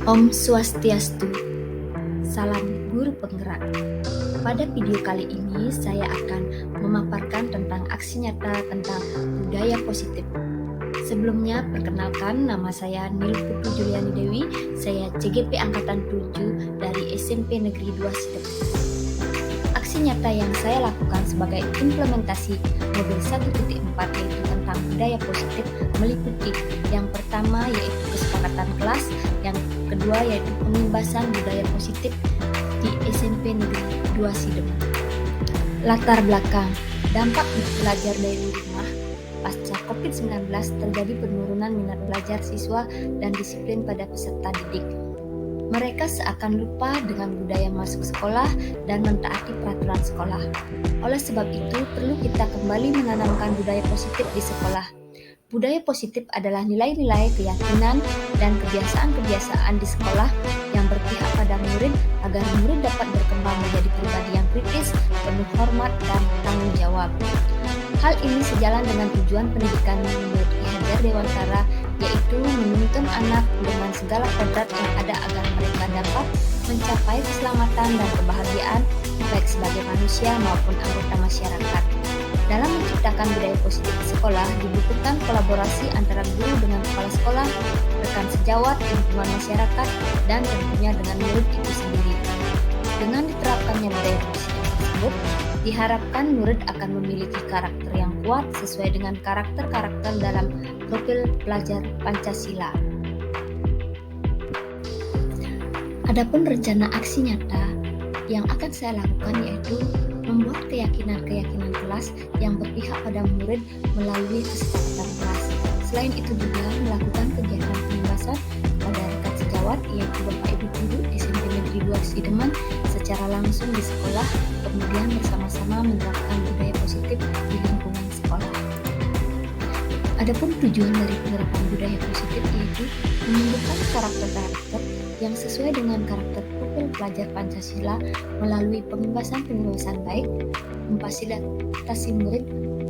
Om Swastiastu, salam guru penggerak. Pada video kali ini saya akan memaparkan tentang aksi nyata tentang budaya positif. Sebelumnya, perkenalkan, nama saya Nil Putu Juliani Dewi, saya CGP Angkatan 7 dari SMP Negeri 2 Sidep. Aksi nyata yang saya lakukan sebagai implementasi modul 1.4 yaitu tentang budaya positif meliputi yang pertama yaitu kesepakatan kelas, yang kedua yaitu pengimbasan budaya positif di SMP Negeri 2 Sidep. Latar belakang, dampak belajar dari rumah pasca COVID-19 terjadi penurunan minat belajar siswa dan disiplin pada peserta didik. Mereka seakan lupa dengan budaya masuk sekolah dan mentaati peraturan sekolah. Oleh sebab itu, perlu kita kembali menanamkan budaya positif di sekolah. Budaya positif adalah nilai-nilai, keyakinan, dan kebiasaan-kebiasaan di sekolah yang berpihak pada murid agar murid dapat berkembang menjadi pribadi yang kritis, penuh hormat, dan tanggung jawab. Hal ini sejalan dengan tujuan pendidikan menurut Ki Hajar Dewantara, yaitu menuntun anak dengan segala kodrat yang ada agar mereka dapat mencapai keselamatan dan kebahagiaan baik sebagai manusia maupun anggota masyarakat. Dalam menciptakan budaya positif di sekolah dibutuhkan kolaborasi antara guru dengan kepala sekolah, rekan sejawat, lingkungan masyarakat, dan tentunya dengan murid itu sendiri. Dengan diterapkannya budaya positif tersebut, diharapkan murid akan memiliki karakter yang kuat sesuai dengan karakter-karakter dalam profil pelajar Pancasila. Adapun rencana aksi nyata yang akan saya lakukan yaitu membuat keyakinan-keyakinan kelas yang berpihak pada murid melalui kesepakatan kelas. Selain itu juga melakukan kegiatan pengimbasan pada rekan sejawat yaitu Bapak Ibu Guru SMP Negeri 2 Sideman secara langsung di sekolah, kemudian bersama-sama menerapkan budaya positif di lingkungan sekolah. Adapun tujuan dari penerapan budaya positif yaitu menumbuhkan karakter-karakter yang sesuai dengan karakter profil pelajar Pancasila melalui pengimbasan baik, memfasilitasi murid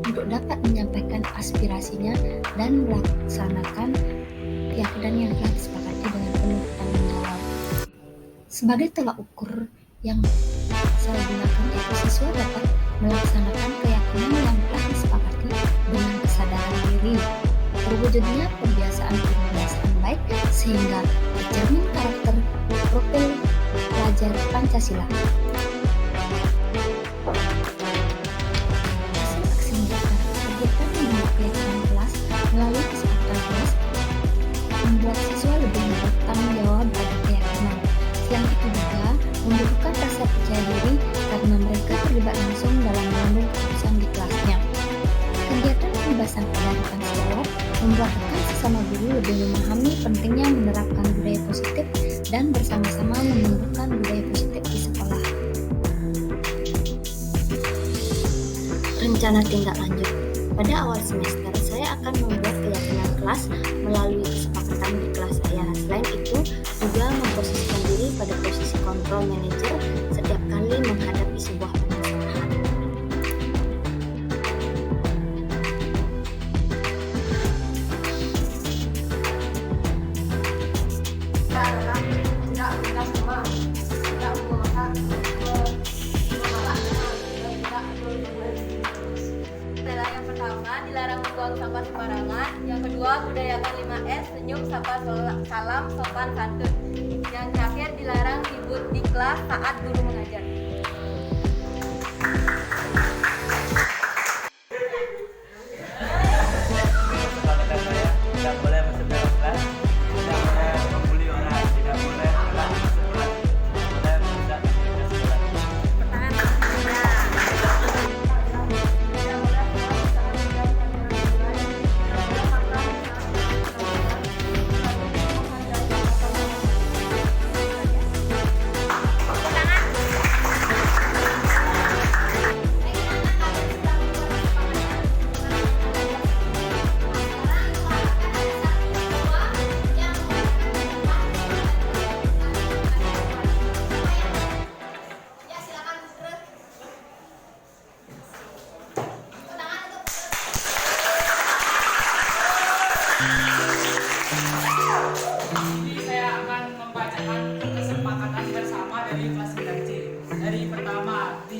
untuk dapat menyampaikan aspirasinya dan melaksanakan keyakinan yang telah disepakati dengan penuh tanggung jawab. Sebagai tolak ukur yang saya gunakan yaitu siswa dapat melaksanakan keyakinan yang telah disepakati dengan kesadaran diri. Terwujudnya pembiasaan baik sehingga tercermin karakter profil pelajar Pancasila. Hasil aksi nyata kegiatan membuat keyakinan kelas melalui kesepakatan kelas membuat siswa lebih bertanggung jawab pada keyakinan. Selain itu juga membutuhkan rasa percaya diri karena mereka terlibat langsung dalam mengambil keputusan di kelasnya. Kegiatan pembahasan pada rekan sejawat membuat rekan sesama guru lebih memahami pentingnya menerapkan budaya positif dan bersama-sama menumbuhkan budaya positif di sekolah. Rencana tindak lanjut. Pada awal semester, saya akan membuat keyakinan kelas melalui kesepakatan di kelas saya. Selain itu, juga memposisikan diri pada posisi kontrol manajer setiap kali menghadapi sebuah permasalahan. Yang pertama, dilarang membuang sampah sembarangan. Yang kedua, budayakan 5S, senyum, sapa, salam, sopan, santun. Yang terakhir, dilarang ribut di kelas saat guru mengajar. Tidak boleh masuk dalam kelas, tidak boleh membuli orang, tidak boleh galak masuk kelas, tidak boleh merusak fasilitas sekolah.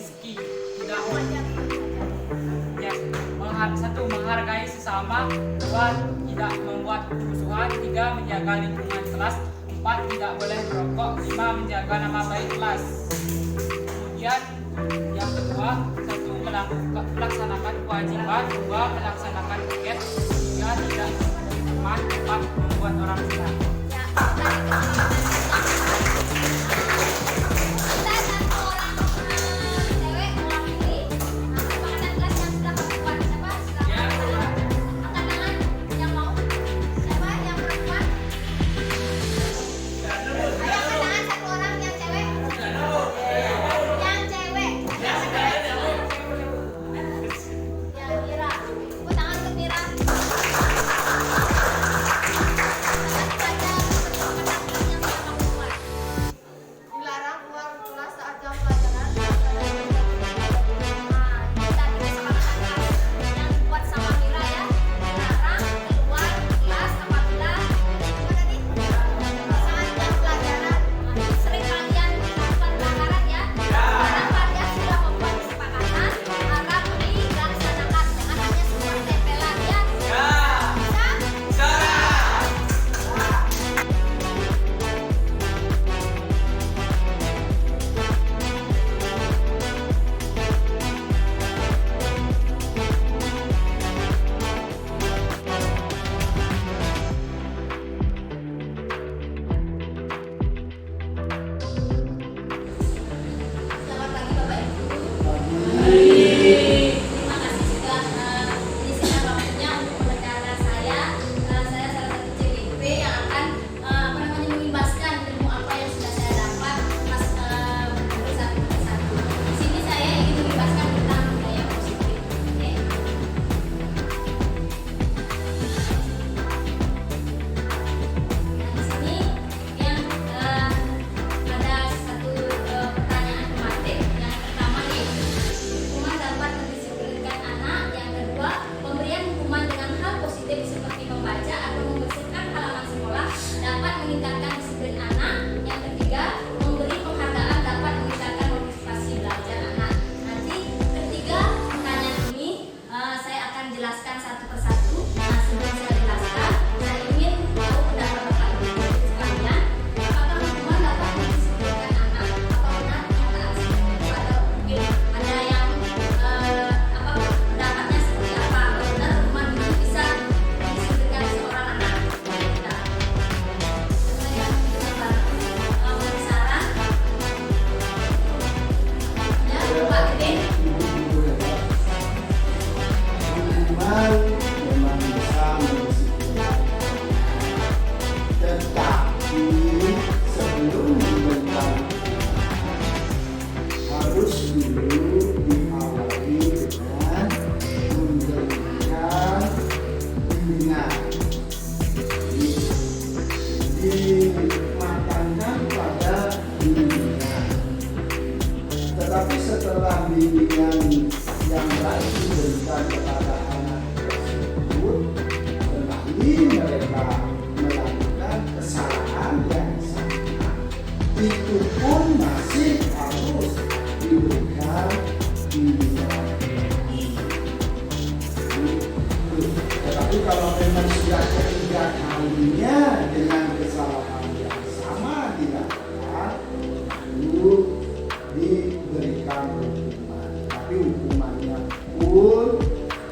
rezeki, tidak ya, satu menghargai sesama, dua tidak membuat permusuhan, tiga menjaga lingkungan kelas, empat tidak boleh merokok, lima menjaga nama baik kelas. Kemudian yang kedua, satu melaksanakan kewajiban, dua melaksanakan piket, tiga tidak memberi teman, empat membuat orang senang. Dimatangkan pada bimbingan, tetapi setelah bimbingan yang baik diberikan kepada anak tersebut, kembali mereka melakukan kesalahan yang sama, itu pun masih harus diberikan bimbingan. Tetapi kalau memang sudah ketiga kalinya dengan kesalahan yang sama dilakukan, lalu diberikan hukuman. Tapi hukumannya pun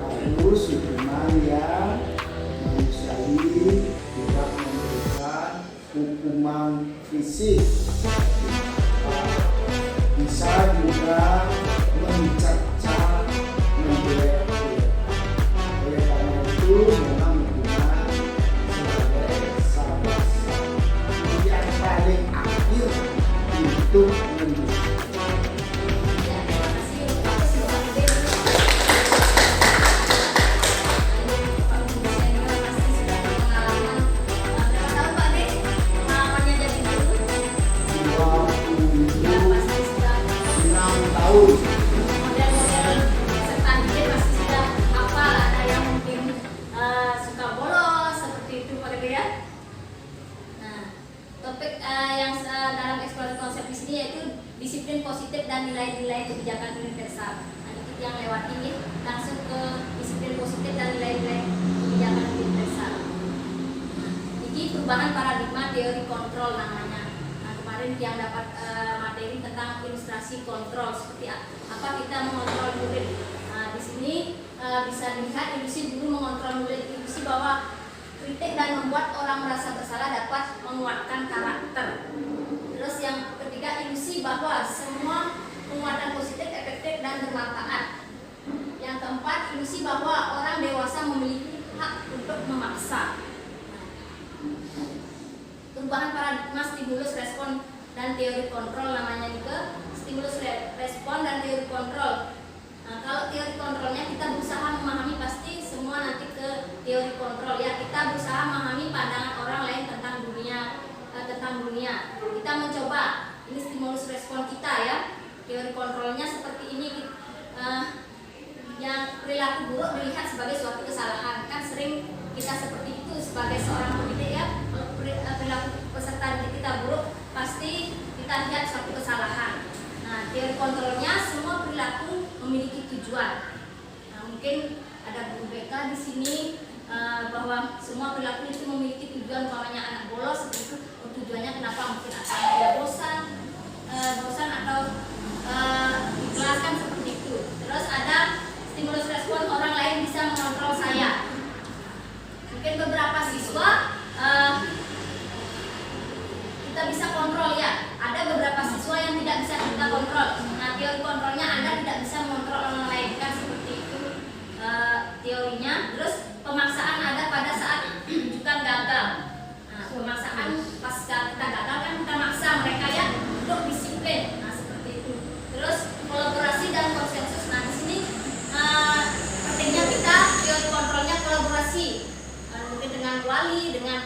harus hukuman yang manusiawi, tidak memberikan hukuman fisik. Bisa juga mencacat, menjelek-jelekan. Oleh karena itu memang hukuman sebagai salah satu yang paling akhir itu kebijakan universal. Nah, itu yang lewat ini langsung ke disiplin positif dan nilai-nilai kebijakan universal. Jadi perubahan paradigma teori kontrol namanya. Nah, kemarin yang dapat materi tentang ilustrasi kontrol, seperti apa kita mengontrol murid. Nah, di sini bisa dilihat ilusi guru mengontrol murid, ilusi bahwa kritik dan membuat orang merasa bersalah dapat menguatkan karakter. Terus yang ketiga, ilusi bahwa semua penguatan positif efektif dan bermanfaat. Yang keempat, ilusi bahwa orang dewasa memiliki hak untuk memaksa. Perubahan paradigma stimulus respon dan teori kontrol namanya juga stimulus respon dan teori kontrol. Nah, kalau teori kontrolnya kita berusaha memahami, pasti semua nanti ke teori kontrol ya. Kita berusaha memahami pandangan orang lain tentang dunia. Kita mencoba, ini stimulus respon kita ya. Teori kontrolnya seperti ini, yang perilaku buruk dilihat sebagai suatu kesalahan. Kan sering kita seperti itu sebagai seorang pendidik ya. Perilaku peserta didik kita buruk, pasti kita lihat suatu kesalahan. Nah, teori kontrolnya semua perilaku memiliki tujuan. Nah, mungkin ada guru BK di sini bahwa semua perilaku itu memiliki tujuan, umpamanya anak bolos seperti itu, tujuannya kenapa, mungkin akan dia bosan atau dijelaskan seperti itu. Terus ada stimulus respon, orang lain bisa mengontrol saya. Mungkin beberapa siswa kita bisa kontrol ya. Ada beberapa siswa yang tidak bisa kita kontrol. Nah, teori kontrolnya Anda tidak bisa mengontrol orang lain, kan seperti itu teorinya. Terus pemaksaan ada pada saat rujukan gagal. Nah, pemaksaan pasca kita gagal kan kita maksa mereka ya untuk disiplin. Nah, seperti itu. Terus kolaborasi dan konsensus. Nah, di sini pentingnya kita teori kontrolnya kolaborasi. Mungkin dengan wali, dengan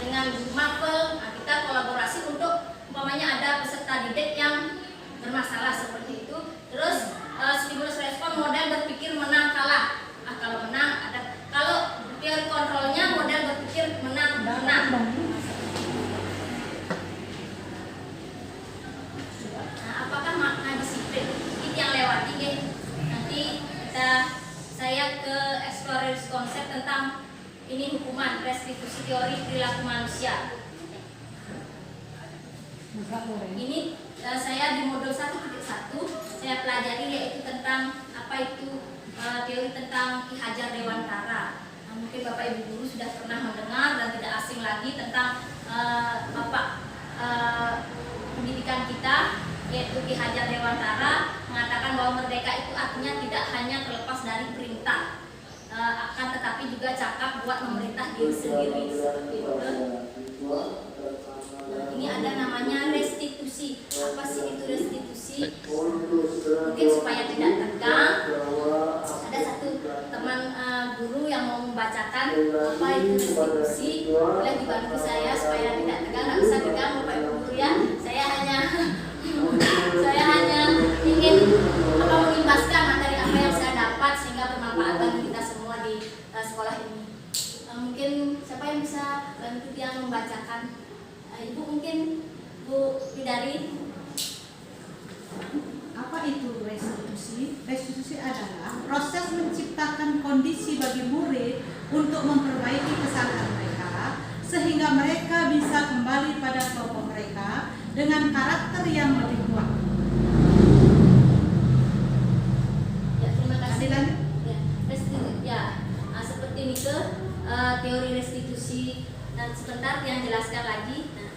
dengan guru mapel. Nah, kita kolaborasi untuk umpamanya ada peserta didik yang bermasalah seperti itu. Terus stimulus respon model berpikir menang kalah. Kalau menang ada, kalau teori kontrolnya model berpikir menang. Nah, apakah makna disiplin? Ini yang lewati deh. Nanti saya ke eksplorasi konsep tentang ini hukuman, restitusi teori perilaku manusia. Ini saya di modul 1.1 saya pelajari, yaitu tentang apa itu teori tentang Ki Hajar Dewantara. Nah, mungkin Bapak Ibu guru sudah pernah mendengar dan tidak asing lagi tentang pendidikan kita, yaitu Ki Hajar Dewantara mengatakan bahwa merdeka itu artinya tidak hanya terlepas dari perintah, akan tetapi juga cakap buat memerintah diri sendiri seperti itu. Ini ada namanya restitusi. Apa sih itu restitusi? Mungkin supaya tidak tegang, ada satu teman guru yang mau membacakan apa itu restitusi. Boleh dibantu saya supaya tidak tegang, nggak usah tegang Bapak Ibu guru ya. Saya hanya ingin mengimbaskan materi apa yang saya dapat sehingga bermanfaat bagi kita semua di sekolah ini. Mungkin siapa yang bisa bantu yang membacakan? Ibu mungkin Bu Bidari. Apa itu restitusi? Restitusi adalah proses menciptakan kondisi bagi murid untuk memperbaiki kesalahan mereka sehingga mereka bisa kembali pada kelompok mereka dengan karakter yang lebih kuat. Ya, terima kasih. Lanjut. Ya, restitusi. Ya, seperti ini ke teori restitusi. Dan sebentar yang jelaskan lagi. Nah,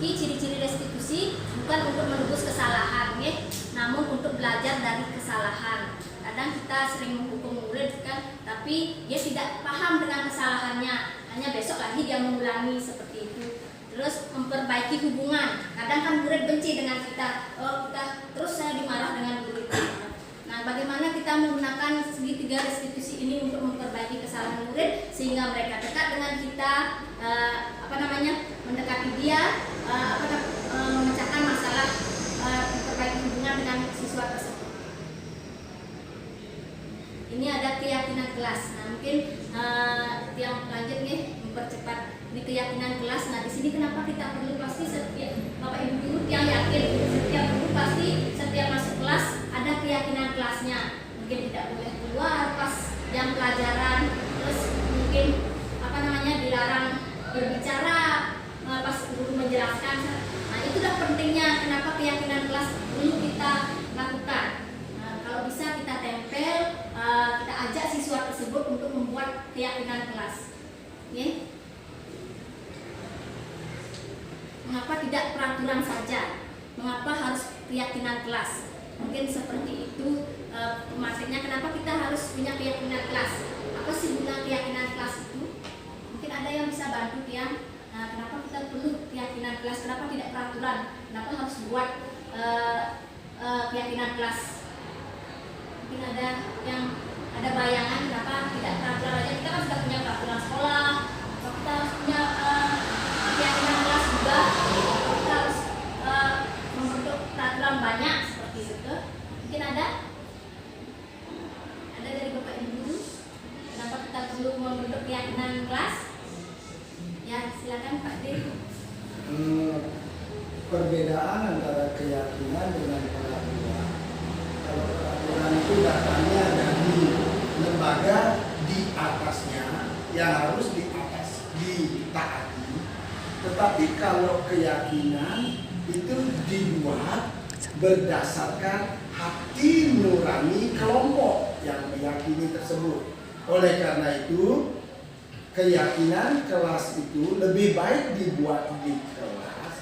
ini ciri-ciri restitusi bukan untuk menebus kesalahan, ya, namun untuk belajar dari kesalahan. Kadang kita sering menghukum murid kan, tapi dia tidak paham dengan kesalahannya, hanya besok lagi dia mengulangi seperti itu. Terus memperbaiki hubungan. Kadang kan murid benci dengan kita, terus saya dimarah dengan guru itu. Nah, bagaimana kita menggunakan segitiga restitusi ini untuk memperbaiki kesalahan murid sehingga mereka dekat dengan kita, mendekati dia, memecahkan masalah, memperbaiki hubungan dengan siswa tersebut. Ini ada keyakinan kelas. Nah, mungkin yang lanjut nih mempercepat ini keyakinan kelas. Nah, di sini kenapa kita perlu, pasti setiap Bapak Ibu guru yang yakin setiap guru pasti mungkin seperti itu materinya. Kenapa kita harus punya keyakinan kelas? Apa sih guna keyakinan kelas itu? Mungkin ada yang bisa bantu Tian. Nah, kenapa kita perlu keyakinan kelas? Kenapa tidak peraturan? Kenapa harus buat keyakinan kelas? Mungkin ada yang ada bayangan kenapa tidak peraturan aja? Kita kan sudah punya peraturan sekolah, atau kita harus punya keyakinan kelas juga. Kita harus membentuk peraturan banyak seperti itu. Mungkin ada dari Bapak Ibu, kenapa kita perlu membentuk keyakinan kelas? Ya, silakan Pak D. Perbedaan antara keyakinan dengan peraturan. Kalau peraturan itu datangnya dari lembaga di atasnya yang harus ditaati. Tetapi kalau keyakinan itu dibuat berdasarkan hati nurani kelompok yang meyakini tersebut. Oleh karena itu, keyakinan kelas itu lebih baik dibuat di kelas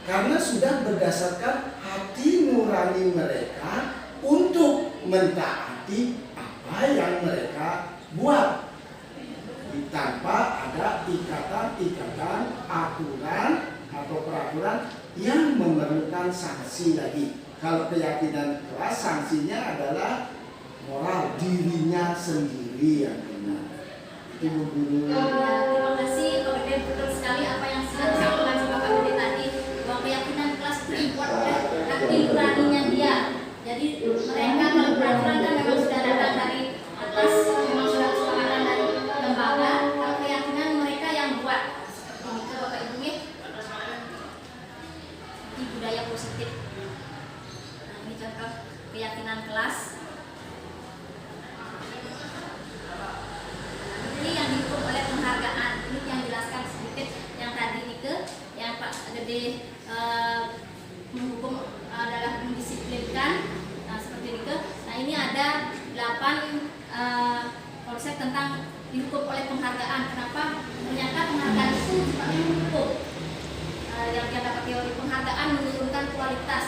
karena sudah berdasarkan hati nurani mereka untuk mentaati apa yang mereka buat, tanpa ada ikatan-ikatan aturan atau peraturan yang memerlukan sanksi lagi. Kalau keyakinan kelas, sanksinya adalah moral dirinya sendiri yang benar. Itu Bu Guru. Terima kasih Pak Gede, betul sekali apa yang sudah disampaikan sama Pak Gede tadi, bahwa keyakinan kelas itu dibuat oleh hati nuraninya dia. Jadi mereka kalau peraturan kan memang sudah datang dari atas, memang sudah kesepakatan dari lembaga. Kalau keyakinan mereka yang buat. Itu Bapak Ibu ya. Di budaya positif. Nah, ini contoh keyakinan kelas. Ini yang dihukum oleh penghargaan. Ini yang jelaskan sedikit yang tadi itu, yang Pak Gede menghukum adalah mendisiplinkan. Nah, seperti itu. Nah, ini ada 8 konsep tentang dihukum oleh penghargaan. Kenapa? Ternyata penghargaan itu sifatnya menghukum. Yang dapat teori penghargaan menurunkan kualitas.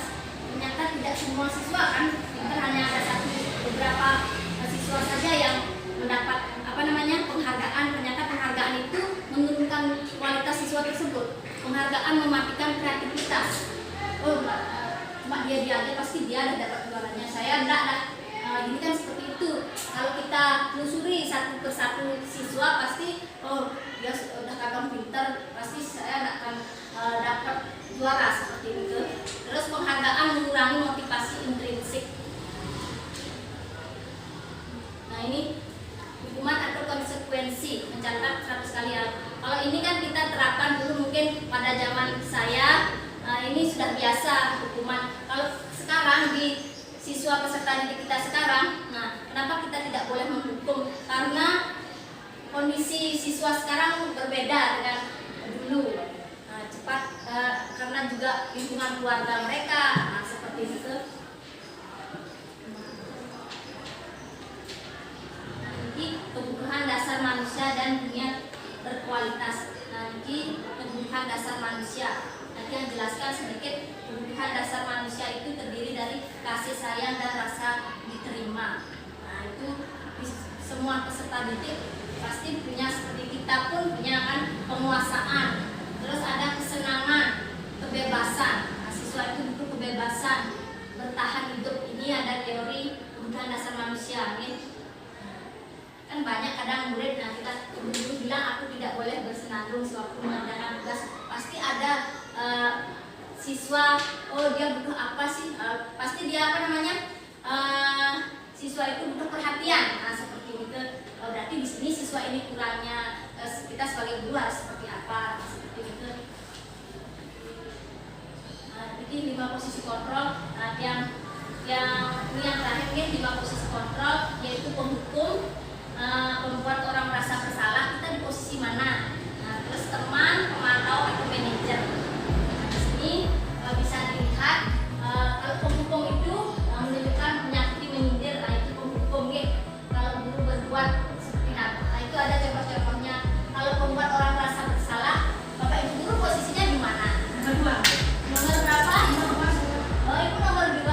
Ternyata tidak semua siswa kan, hanya ada beberapa siswa saja yang mendapat penghargaan. Ternyata penghargaan itu menurunkan kualitas siswa tersebut. Penghargaan mematikan kreativitas. Oh, cuma dia aja pasti dia dapat jualannya. Saya enggak. Ini kan seperti itu. Kalau kita telusuri satu persatu siswa pasti, oh dia sudah kadang pintar, pasti saya enggak akan dapat juara seperti itu. Terus penghargaan mengurangi motivasi intrinsik. Nah, ini hukuman atau konsekuensi, mencatat 100 kali ya. Kalau ini kan kita terapkan dulu mungkin pada zaman saya, ini sudah biasa hukuman. Kalau sekarang di siswa peserta didik kita sekarang, nah kenapa kita tidak boleh menghukum? Karena kondisi siswa sekarang berbeda dengan dulu. Nah, cepat karena juga lingkungan keluarga mereka, nah seperti itu. Kebutuhan dasar manusia dan dunia berkualitas. Nanti kebutuhan dasar manusia. Nanti yang jelaskan sedikit, kebutuhan dasar manusia itu terdiri dari kasih sayang dan rasa diterima. Nah, itu semua peserta didik pasti punya, seperti kita pun punya kan, penguasaan. Terus ada kesenangan, kebebasan. Nah, siswa itu butuh kebebasan bertahan hidup. Ini ada teori kebutuhan dasar manusia. Ini kan banyak kadang murid, nah kita dulu bilang aku tidak boleh bersenandung sewaktu mengerjakan tugas. Pasti ada siswa, oh dia butuh apa sih? Pasti dia siswa itu butuh perhatian. Nah seperti itu. Berarti di sini siswa ini kurangnya kita sebagai guru harus seperti apa? Seperti itu. Jadi 5 posisi kontrol. Nah, yang terakhir ini 5 posisi kontrol, yaitu penghukum, membuat orang merasa bersalah. Kita di posisi mana? Nah, terus teman, pemantau atau manajer. Nah, di sini bisa dilihat kalau penghukum itu menunjukkan menyakiti, menyindir. Nah, itu penghukum ya. Kalau guru berbuat seperti apa? Nah, itu ada contoh-contohnya. Kalau membuat orang merasa bersalah, Bapak Ibu guru posisinya di mana? Kedua. Nomor berapa? Oh, itu nomor 2.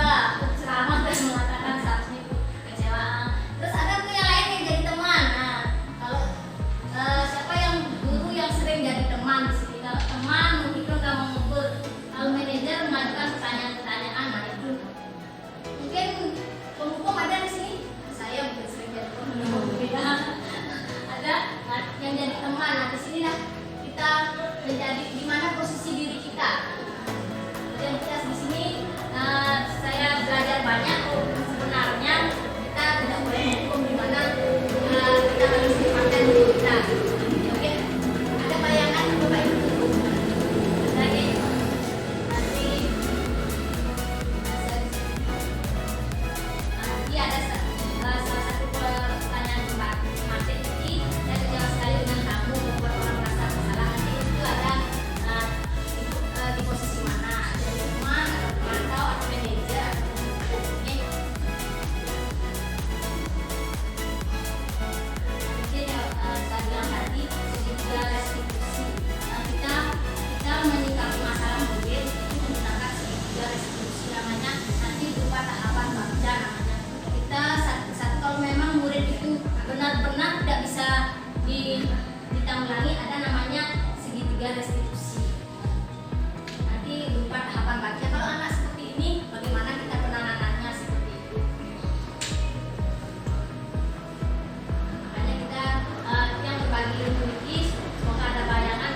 ulangi ada namanya segitiga restitusi. Nanti berupa tahapan baca. Kalau anak seperti ini, bagaimana kita penanganannya seperti itu? Makanya kita yang berbagi ilmu ini semoga ada bayangan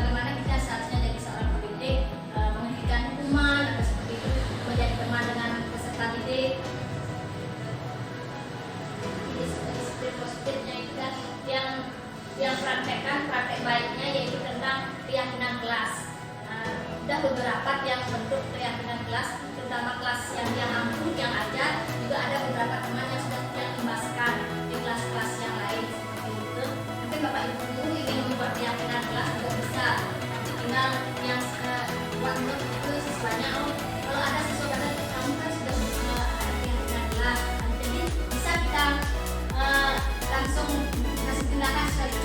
bagaimana kita seharusnya jadi seorang pendidik, menghentikan hukuman atau seperti itu, menjadi teman dengan peserta didik. Disiplin positifnya itu kan yang praktek baiknya yaitu tentang keyakinan kelas. Sudah beberapa yang bentuk keyakinan kelas, terutama kelas yang ampun, yang ajar, juga ada beberapa teman yang sudah imbaskan di kelas-kelas yang lain seperti itu. Mungkin Bapak Ibu guru ingin membuat keyakinan kelas juga bisa. Nanti tinggal yang buat menurut itu siswanya, kalau ada siswa pada kamu kan sudah ada keyakinan kelas, jadi bisa kita langsung kasih tindakan sekali.